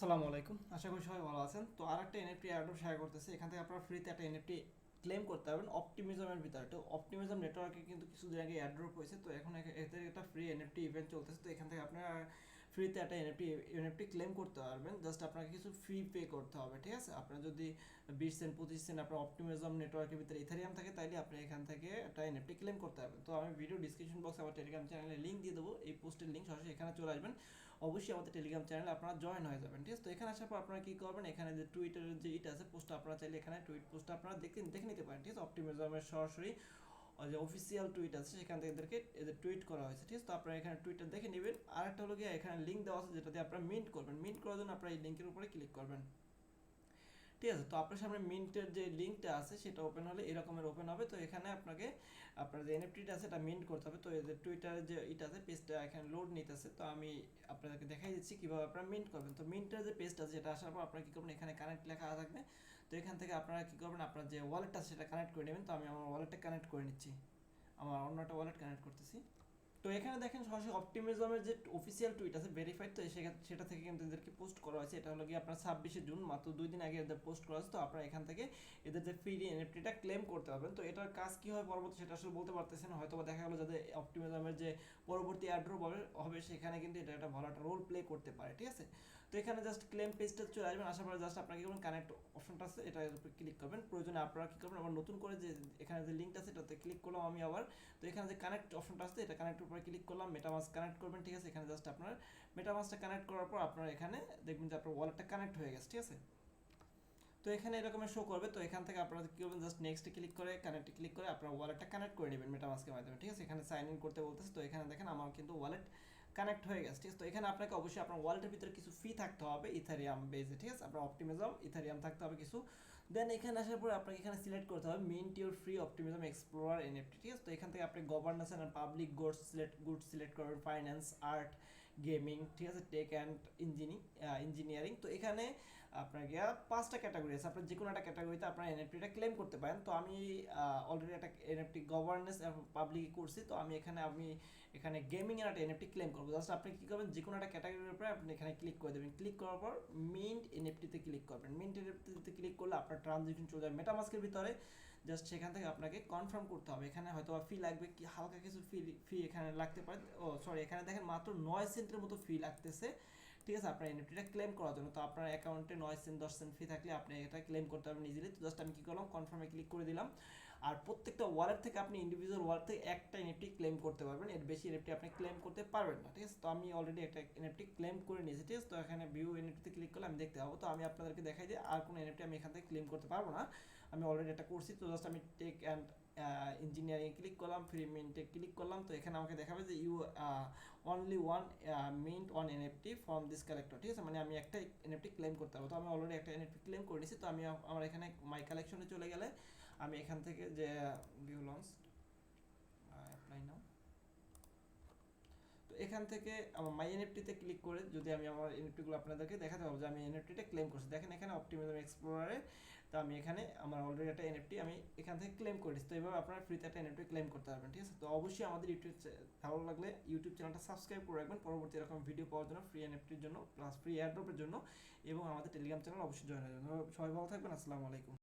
আসসালামু আলাইকুম, আশা করি সবাই ভালো আছেন। তো আরেকটা এনএফটি এয়ারড্রপ শেয়ার করতেছে। এখান থেকে আপনারা ফ্রিতে একটা এনএফটি ক্লেম করতে পারবেন অপটিমিজমের ভিতরে। তো অপটিমিজম নেটওয়ার্কে কিন্তু কিছুদিন আগে এয়ারড্রপ হয়েছে, তো এখন এদের একটা ফ্রি এনএফটি ইভেন্ট চলতেছে। তো এখান থেকে আপনারা ফ্রিতে একটা এনএফটি ক্লেম করতে পারবেন। জাস্ট আপনাকে কিছু ফি পে করতে হবে, ঠিক আছে? আপনার যদি 20 সেন্ট 25 সেন্ট আপনার অপটিমিজম নেটওয়ার্কের ভিতরে ইথারিয়াম থাকে, তাইলে আপনি এখান থেকে একটা এনএফটি ক্লেম করতে পারবেন। তো আমি ভিডিও ডিসক্রিপশন বক্সে আমার টেলিগ্রাম চ্যানেলের লিঙ্ক দিয়ে দেবো। এই পোস্টের লিঙ্ক সরাসরি এখানে চলে আসবেন। অবশ্যই আমাদের টেলিগ্রাম চ্যানেলে আপনারা জয়েন হয়ে যাবেন, ঠিক আছে? তো এখানে আসার পর আপনারা কী করবেন, এখানে যে টুইটারের যে ইটা আছে পোস্টটা, আপনারা চাইলে এখানে টুইট পোস্টটা আপনারা দেখে নিতে পারেন, ঠিক আছে? অপটিমিজমের সরাসরি যে অফিসিয়াল টুইট আছে সেখান থেকে এদেরকে এদের টুইট করা হয়েছে, ঠিক আছে? তো আপনারা এখানে টুইটটা দেখে নেবেন। আর একটা হলো গিয়ে এখানে লিঙ্ক দেওয়া আছে, যেটা দিয়ে আপনারা মিন্ট করবেন। মিন্ট করার জন্য আপনারা এই লিঙ্কের উপরে ক্লিক করবেন, ঠিক আছে? তো আপনার সামনে মিন্টের যে লিঙ্কটা আছে সেটা ওপেন হলে এরকমের ওপেন হবে। তো এখানে আপনাকে আপনার যে এনএফটিটা আছে এটা মিন্ট করতে হবে। তো এই যে টুইটারের যে ইটা আছে পেজটা এখানে লোড নিতেছে, তো আমি আপনাদেরকে দেখাই দিচ্ছি কীভাবে আপনারা মিন্ট করবেন। তো মিন্টের যে পেজটা আছে সেটা আসার পর আপনারা কী করবেন, এখানে কানেক্ট লেখা থাকবে। তো এখান থেকে আপনারা কী করবেন, আপনার যে ওয়ালেটটা আছে সেটা কানেক্ট করে নেবেন। তো আমি আমার ওয়ালেটটা কানেক্ট করে নিচ্ছি, আমার অন্য একটা ওয়ালেট কানেক্ট করতেছি। তো এখানে দেখেন সরাসরি অপটিমিজমের যে অফিসিয়াল টুইট আছে ভেরিফাইড, তো সেটা থেকে কিন্তু এদেরকে পোস্ট করা হয়েছে। এটা হলো গিয়ে আপনার 26শে জুন, মাত্র 2 দিন আগে এদের পোস্ট করা হয়েছে। তো আপনারা এখান থেকে এদের যে ফ্রি এনএফটিটা ক্লেম করতে পারবেন। তো এটার কাজ কী হয় পরবর্তী সেটা আসলে বলতে পারতেছেন, হয়তো দেখা গেলো যাদের অপটিমিজমের যে পরবর্তী এয়ারড্রপ হবে সেখানে কিন্তু এটা একটা ভালো একটা রোল প্লে করতে পারে, ঠিক আছে? তো এখানে জাস্ট ক্লেম পেজটা চলে আসবেন। আসার পরে জাস্ট আপনাকে করবেন কানেক্ট অপশনটা আছে এটার উপর ক্লিক করবেন। প্রয়োজনে আপনারা কী করবেন, আবার নতুন করে যে এখানে যে লিঙ্কটা আছে এটাতে ক্লিক করলাম আমি আবার। তো এখানে যে কানেক্ট অপশনটা আছে এটা কানেক্টের উপরে ক্লিক করলাম, মেটামাস্ক কানেক্ট করবেন, ঠিক আছে? এখানে জাস্ট আপনার মেটামাস্কটা কানেক্ট করার পর আপনার এখানে দেখবেন যে আপনার ওয়ালেটটা কানেক্ট হয়ে গেছে, ঠিক আছে? তো এখানে এরকমের শো করবে। তো এখান থেকে আপনারা কী করবেন, জাস্ট নেক্সটে ক্লিক করে কানেক্টে ক্লিক করে আপনার ওয়ালেটটা কানেক্ট করে নেবেন মেটামাস্কের মাধ্যমে, ঠিক আছে? এখানে সাইন ইন করতে বলতেছে। তো এখানে দেখেন আমার কিন্তু ওয়ালেট কানেক্ট হয়ে গেছে, ঠিক আছে? তো এখানে আপনাকে অবশ্যই আপনার ওয়ালেটের ভিতরে কিছু ফি থাকতে হবে ইথারিয়াম বেজে, ঠিক আছে? আপনার অপটিমিজম ইথারিয়াম থাকতে হবে কিছু। দেন এখানে আসার পর আপনাকে এখানে সিলেক্ট করতে হবে mint your free optimism explorer NFT, ঠিক আছে? তো এখান থেকে আপনি governance and public goods select করবেন, ফাইন্যান্স, আর্ট, গেমিং, ঠিক আছে? Tech and engineering. তো এখানে আপনার গিয়া 5টা ক্যাটাগরি আছে, আপনার যে কোনো একটা ক্যাটাগরিতে আপনার এনএফটিটা ক্লেম করতে পারেন। তো আমি অলরেডি একটা এনএফটি গভর্নেন্স পাবলিক করছি। তো আমি এখানে গেমিং এর একটা এনএফটি ক্লেম করবো। জাস্ট আপনি কী করবেন, যে কোনো একটা ক্যাটাগরির উপরে আপনি এখানে ক্লিক করে দেবেন। ক্লিক করার পর মিন্ট এনএফটিতে ক্লিক করবেন। মিন্ট এনএফটিতে ক্লিক করলে আপনার ট্রানজেকশন চলে যাবে মেটামাস্কের ভিতরে। জাস্ট সেখান থেকে আপনাকে কনফার্ম করতে হবে। এখানে হয়তো ফি লাগবে, কি হালকা কিছু ফি এখানে লাগতে পারে। ও সরি, এখানে দেখেন মাত্র 9 সেন্টের মতো ফি লাগতেছে, ঠিক আছে? আপনার এনএফটিটা ক্লেম করার জন্য। তো আপনার অ্যাকাউন্টে 9 সেন্ট 10 সেন্ট ফি থাকলে আপনি এটা ক্লেম করতে পারবেন ইজিলি। তো জাস্ট আমি কী করলাম, কনফার্মে ক্লিক করে দিলাম। আর প্রত্যেকটা ওয়ালেট থেকে আপনি ইন্ডিভিজুয়াল ওয়ালেট থেকে একটা এনএফটি ক্লেম করতে পারবেন, এর বেশি এনএফটি আপনি ক্লেম করতে পারবেন না, ঠিক আছে? তো আমি অলরেডি একটা এনএফটি ক্লেম করে নিয়েছি, ঠিক আছে? তো এখানে ভিউ এনএফটিতে ক্লিক করলে আমি দেখতে পাবো। তো আমি আপনাদেরকে দেখাই যে আর কোনো এনএফটি আমি এখান থেকে ক্লেম করতে পারবো না, আমি অলরেডি এটা করছি। তো জাস্ট আমি টেক অ্যান্ড ইঞ্জিনিয়ারিং ক্লিক করলাম, ফ্রি মিন্টে ক্লিক করলাম। তো এখানে আমাকে দেখাবে যে you only one mint one NFT from this collector, ঠিক আছে? মানে আমি একটা এনএফটি ক্লেম করতে পারবো। তো আমি অলরেডি একটা এনএফটি ক্লেম করে নিয়েছি। তো আমি আমার এখানে মাই কালেকশনে চলে গেলে আমি এখান থেকে যে ভিউ লঞ্চ অ্যাপ্লাই নাও, তো এখান থেকে আমার মাই এনএফটিতে ক্লিক করে যদি আমি আমার এনএফটিগুলো আপনাদেরকে দেখাতে পারবো যে আমি এনএফটিটা ক্লেম করছি। দেখেন এখানে অপটিমিজম এক্সপ্লোরারে, তো আমি এখানে আমার অলরেডি একটা এনএফটি আমি এখান থেকে ক্লেম করেছি। তো এইভাবে আপনারা ফ্রিতে একটা এনএফটি ক্লেম করতে পারবেন, ঠিক আছে? তো অবশ্যই আমাদের ভালো লাগলে ইউটিউব চ্যানেলটা সাবস্ক্রাইব করে রাখবেন পরবর্তী এরকম ভিডিও পাওয়ার জন্য, ফ্রি এনএফটির জন্য প্লাস ফ্রি এয়ারড্রপের জন্য, এবং আমাদের টেলিগ্রাম চ্যানেল অবশ্যই জয়েন হয়ে যাবেন। সবাই ভালো থাকবেন, আসসালামু আলাইকুম।